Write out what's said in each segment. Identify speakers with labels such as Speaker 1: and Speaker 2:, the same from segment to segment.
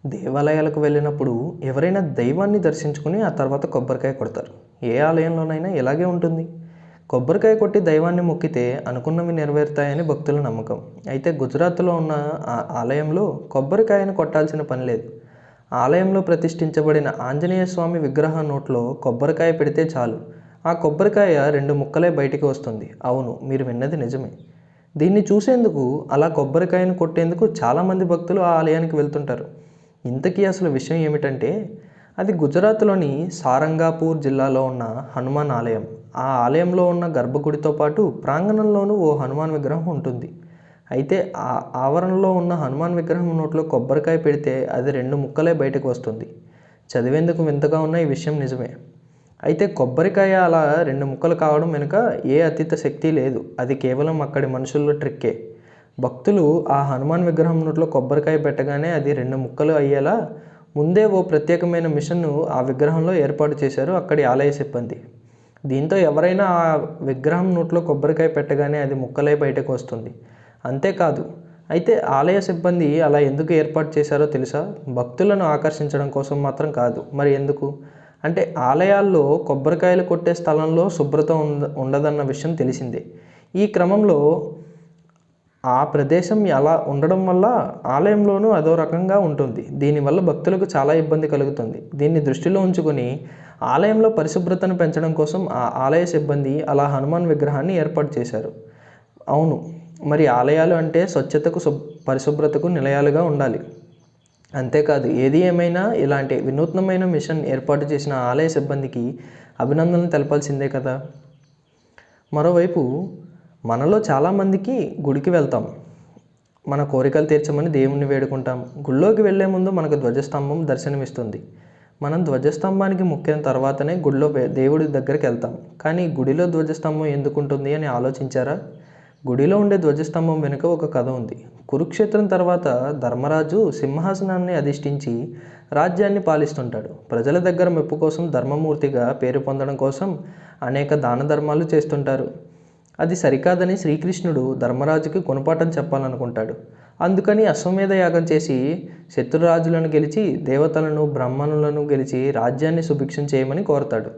Speaker 1: దేవాలయాలకు వెళ్ళినప్పుడు ఎవరైనా దైవాన్ని దర్శించుకుని ఆ తర్వాత కొబ్బరికాయ కొడతారు. ఏ ఆలయంలోనైనా ఇలాగే ఉంటుంది. కొబ్బరికాయ కొట్టి దైవాన్ని మొక్కితే అనుకున్నవి నెరవేరుతాయని భక్తుల నమ్మకం. అయితే గుజరాత్లో ఉన్న ఆ ఆలయంలో కొబ్బరికాయను కొట్టాల్సిన పని లేదు. ఆలయంలో ప్రతిష్ఠించబడిన ఆంజనేయ స్వామి విగ్రహం నోట్లో కొబ్బరికాయ పెడితే చాలు, ఆ కొబ్బరికాయ 2 ముక్కలే బయటికి వస్తుంది. అవును, మీరు విన్నది నిజమే. దీన్ని చూసేందుకు, అలా కొబ్బరికాయను కొట్టేందుకు చాలామంది భక్తులు ఆ ఆలయానికి వెళ్తుంటారు. ఇంతకీ అసలు విషయం ఏమిటంటే, అది గుజరాత్లోని సారంగాపూర్ జిల్లాలో ఉన్న హనుమాన్ ఆలయం. ఆ ఆలయంలో ఉన్న గర్భగుడితో పాటు ప్రాంగణంలోనూ ఓ హనుమాన్ విగ్రహం ఉంటుంది. అయితే ఆ ఆవరణలో ఉన్న హనుమాన్ విగ్రహం నోట్లో కొబ్బరికాయ పెడితే అది 2 ముక్కలే బయటకు వస్తుంది. చదివేందుకు వింతగా ఉన్న ఈ విషయం నిజమే. అయితే కొబ్బరికాయ అలా 2 ముక్కలు కావడం వెనుక ఏ అతీత శక్తి లేదు. అది కేవలం అక్కడి మనుషుల్లో ట్రిక్కే. భక్తులు ఆ హనుమాన్ విగ్రహం నోట్లో కొబ్బరికాయ పెట్టగానే అది 2 ముక్కలు అయ్యేలా ముందే ఓ ప్రత్యేకమైన మిషన్ను ఆ విగ్రహంలో ఏర్పాటు చేశారు అక్కడి ఆలయ సిబ్బంది. దీంతో ఎవరైనా ఆ విగ్రహం నోట్లో కొబ్బరికాయ పెట్టగానే అది ముక్కలై బయటకు వస్తుంది. అంతేకాదు, అయితే ఆలయ సిబ్బంది అలా ఎందుకు ఏర్పాటు చేశారో తెలుసా? భక్తులను ఆకర్షించడం కోసం మాత్రం కాదు. మరి ఎందుకు అంటే, ఆలయాల్లో కొబ్బరికాయలు కొట్టే స్థలంలో శుభ్రత ఉండదన్న విషయం తెలిసిందే. ఈ క్రమంలో ఆ ప్రదేశం అలా ఉండడం వల్ల ఆలయంలోనూ అదో రకంగా ఉంటుంది. దీనివల్ల భక్తులకు చాలా ఇబ్బంది కలుగుతుంది. దీన్ని దృష్టిలో ఉంచుకొని ఆలయంలో పరిశుభ్రతను పెంచడం కోసం ఆ ఆలయ సిబ్బంది అలా హనుమాన్ విగ్రహాన్ని ఏర్పాటు చేశారు. అవును, మరి ఆలయాలు అంటే స్వచ్ఛతకు, పరిశుభ్రతకు నిలయాలుగా ఉండాలి. అంతేకాదు, ఏది ఏమైనా ఇలాంటి వినూత్నమైన మిషన్ ఏర్పాటు చేసిన ఆలయ సిబ్బందికి అభినందనలు తెలపాల్సిందే కదా. మరోవైపు మనలో చాలామందికి గుడికి వెళ్తాం, మన కోరికలు తీర్చమని దేవుణ్ణి వేడుకుంటాం. గుళ్ళోకి వెళ్లే ముందు మనకు ధ్వజస్తంభం దర్శనమిస్తుంది. మనం ధ్వజస్తంభానికి మొక్కిన తర్వాతనే గుడిలో దేవుడి దగ్గరికి వెళ్తాం. కానీ గుడిలో ధ్వజస్తంభం ఎందుకు ఉంటుంది అని ఆలోచించారా? గుడిలో ఉండే ధ్వజస్తంభం వెనుక ఒక కథ ఉంది. కురుక్షేత్రం తర్వాత ధర్మరాజు సింహాసనాన్ని అధిష్ఠించి రాజ్యాన్ని పాలిస్తుంటాడు. ప్రజల దగ్గర మెప్పు కోసం, ధర్మమూర్తిగా పేరు పొందడం కోసం అనేక దాన ధర్మాలు చేస్తుంటారు. అది సరికాదని శ్రీకృష్ణుడు ధర్మరాజుకి గుణపాఠం చెప్పాలనుకుంటాడు. అందుకని అశ్వమేధ యాగం చేసి శత్రురాజులను గెలిచి, దేవతలను, బ్రాహ్మణులను గెలిచి రాజ్యాన్ని సుభిక్షం చేయమని కోరతాడు.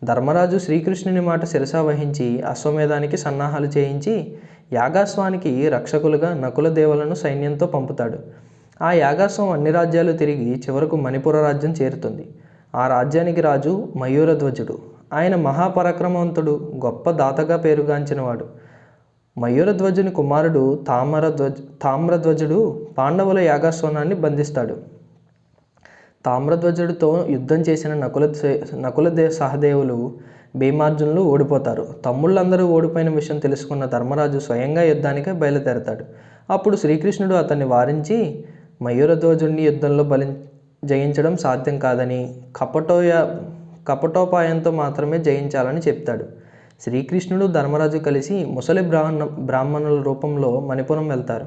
Speaker 1: ధర్మరాజు శ్రీకృష్ణుని మాట శిరసా వహించి అశ్వమేధానికి సన్నాహాలు చేయించి యాగాశ్వానికి రక్షకులుగా నకుల దేవలను సైన్యంతో పంపుతాడు. ఆ యాగాశ్వం అన్ని రాజ్యాలు తిరిగి చివరకు మణిపుర రాజ్యం చేరుతుంది. ఆ రాజ్యానికి రాజు మయూరధ్వజుడు. ఆయన మహాపరాక్రమవంతుడు, గొప్ప దాతగా పేరుగాంచినవాడు. మయూరధ్వజుని కుమారుడు తామ్రధ్వజుడు పాండవుల యాగాశ్వాన్ని బంధిస్తాడు. తామ్రధ్వజుడితో యుద్ధం చేసిన నకుల సహదేవులు, భీమార్జునులు ఓడిపోతారు. తమ్ముళ్ళందరూ ఓడిపోయిన విషయం తెలుసుకున్న ధర్మరాజు స్వయంగా యుద్ధానికే బయలుదేరతాడు. అప్పుడు శ్రీకృష్ణుడు అతన్ని వారించి మయూరధ్వజుడిని యుద్ధంలో జయించడం సాధ్యం కాదని, కపటోపాయంతో మాత్రమే జయించాలని చెప్తాడు. శ్రీకృష్ణుడు, ధర్మరాజు కలిసి ముసలి బ్రాహ్మణుల రూపంలో మణిపురం వెళ్తారు.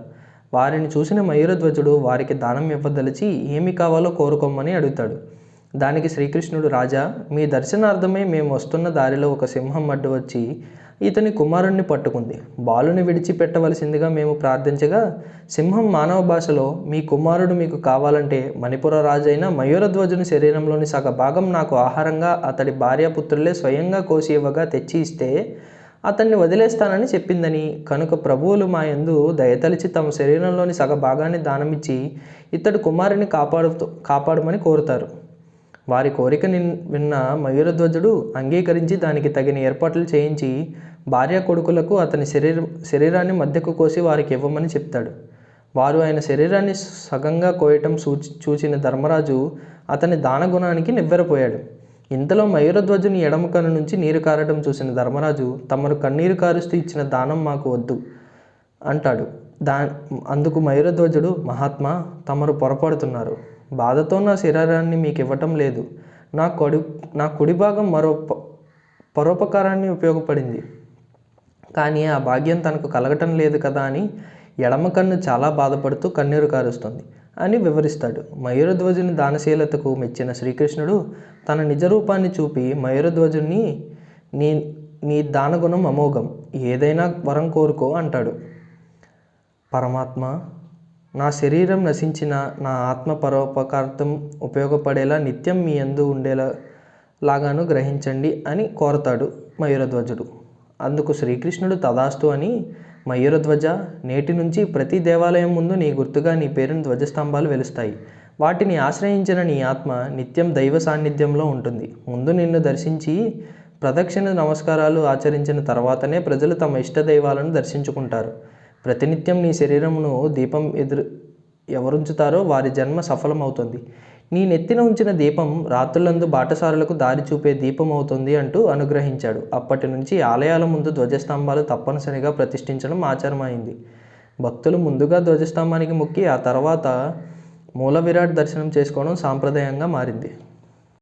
Speaker 1: వారిని చూసిన మయూరధ్వజుడు వారికి దానం ఇవ్వదలిచి ఏమి కావాలో కోరుకోమని అడుగుతాడు. దానికి శ్రీకృష్ణుడు, రాజా, మీ దర్శనార్థమై మేము వస్తున్న దారిలో ఒక సింహం అడ్డు వచ్చి ఇతని కుమారుణ్ణి పట్టుకుంది. బాలుని విడిచిపెట్టవలసిందిగా మేము ప్రార్థించగా సింహం మానవ భాషలో, మీ కుమారుడు మీకు కావాలంటే మణిపుర రాజైన మయూరధ్వజుని శరీరంలోని సగ భాగం నాకు ఆహారంగా అతడి భార్యాపుత్రులే స్వయంగా కోసి ఇవ్వగా తెచ్చి ఇస్తే అతన్ని వదిలేస్తానని చెప్పిందని, కనుక ప్రభువులు మా యందు దయతలిచి తమ శరీరంలోని సగ భాగాన్ని దానమిచ్చి ఇతడు కుమారుని కాపాడమని కోరుతారు. వారి కోరికని విన్న మయూరధ్వజుడు అంగీకరించి దానికి తగిన ఏర్పాట్లు చేయించి భార్య కొడుకులకు అతని శరీరాన్ని మధ్యకు కోసి వారికి ఇవ్వమని చెప్తాడు. వారు ఆయన శరీరాన్ని సగంగా కోయటం చూచిన ధర్మరాజు అతని దానగుణానికి నివ్వెరపోయాడు. ఇంతలో మయూరధ్వజుని ఎడమ కన్ను నుంచి నీరు కారటం చూసిన ధర్మరాజు, తమరు కన్నీరు కారుస్తూ ఇచ్చిన దానం మాకు వద్దు అంటాడు. అందుకు మయూరధ్వజుడు, మహాత్మా, తమరు పొరపడుతున్నారు. బాధతో నా శరీరాన్ని మీకు ఇవ్వటం లేదు. నా కుడి భాగం మరో పరోపకారాన్ని ఉపయోగపడింది. కానీ ఆ భాగ్యం తనకు కలగటం లేదు కదా అని ఎడమ కన్ను చాలా బాధపడుతూ కన్నీరు కారుస్తుంది అని వివరిస్తాడు. మయూరధ్వజుని దానశీలతకు మెచ్చిన శ్రీకృష్ణుడు తన నిజరూపాన్ని చూపి మయూరధ్వజుని, నీ దానగుణం అమోఘం, ఏదైనా వరం కోరుకో అంటాడు. పరమాత్మ, నా శరీరం నశించిన నా ఆత్మ పరోపకార్థం ఉపయోగపడేలా నిత్యం మీ యందు ఉండేలా లాగాను గ్రహించండి అని కోరతాడు మయూరధ్వజుడు. అందుకు శ్రీకృష్ణుడు తదాస్తు అని, మయూరధ్వజ, నేటి నుంచి ప్రతి దేవాలయం ముందు నీ గుర్తుగా నీ పేరుని ధ్వజస్తంభాలు వెలుస్తాయి. వాటిని ఆశ్రయించిన నీ ఆత్మ నిత్యం దైవ సాన్నిధ్యంలో ఉంటుంది. ముందు నిన్ను దర్శించి ప్రదక్షిణ నమస్కారాలు ఆచరించిన తర్వాతనే ప్రజలు తమ ఇష్ట దైవాలను దర్శించుకుంటారు. ప్రతినిత్యం నీ శరీరమును దీపం ఎవరుంచుతారో వారి జన్మ సఫలమవుతుంది. నీ నెత్తిన ఉంచిన దీపం రాత్రులందు బాటసారులకు దారి చూపే దీపం అవుతుంది అంటూ అనుగ్రహించాడు. అప్పటి నుంచి ఆలయాల ముందు ధ్వజస్తంభాలు తప్పనిసరిగా ప్రతిష్ఠించడం ఆచారమైంది. భక్తులు ముందుగా ధ్వజస్తంభానికి మొక్కి ఆ తర్వాత మూల విరాట్ దర్శనం చేసుకోవడం సాంప్రదాయంగా మారింది.